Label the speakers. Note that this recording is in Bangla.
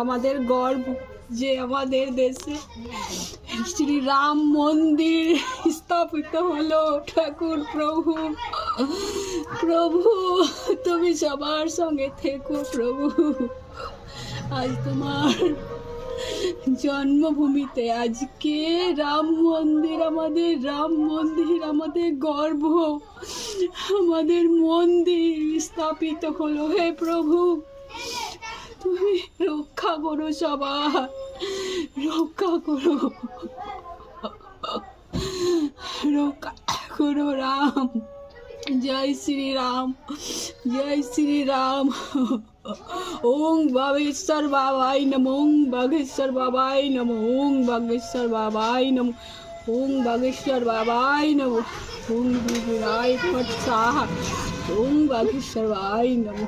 Speaker 1: আমাদের গর্ব যে আমাদের দেশে শ্রী রাম মন্দির স্থাপিত হলো। ঠাকুর প্রভু, প্রভু তুমি সবার সঙ্গে থেকো প্রভু। আজ তোমার জন্মভূমিতে আজকে রাম মন্দির, আমাদের রাম মন্দির আমাদের গর্ব, আমাদের মন্দির স্থাপিত হলো। হে প্রভু, তুমি রক্ষা করো, সবার রক্ষা করো, রক্ষা করো রাম। জয় শ্রী রাম, জয় শ্রী রাম। ওং বাগেশ্বর বাবাই নমো, ওং বাগেশ্বর বাবাই নমো, ওং বাগেশ্বর বাবাই নমো, ওং বাগেশ্বর বাবাই নমো, ওং বিরায় ফট সাহা, ওং বাগেশ্বর বাবাই নমো।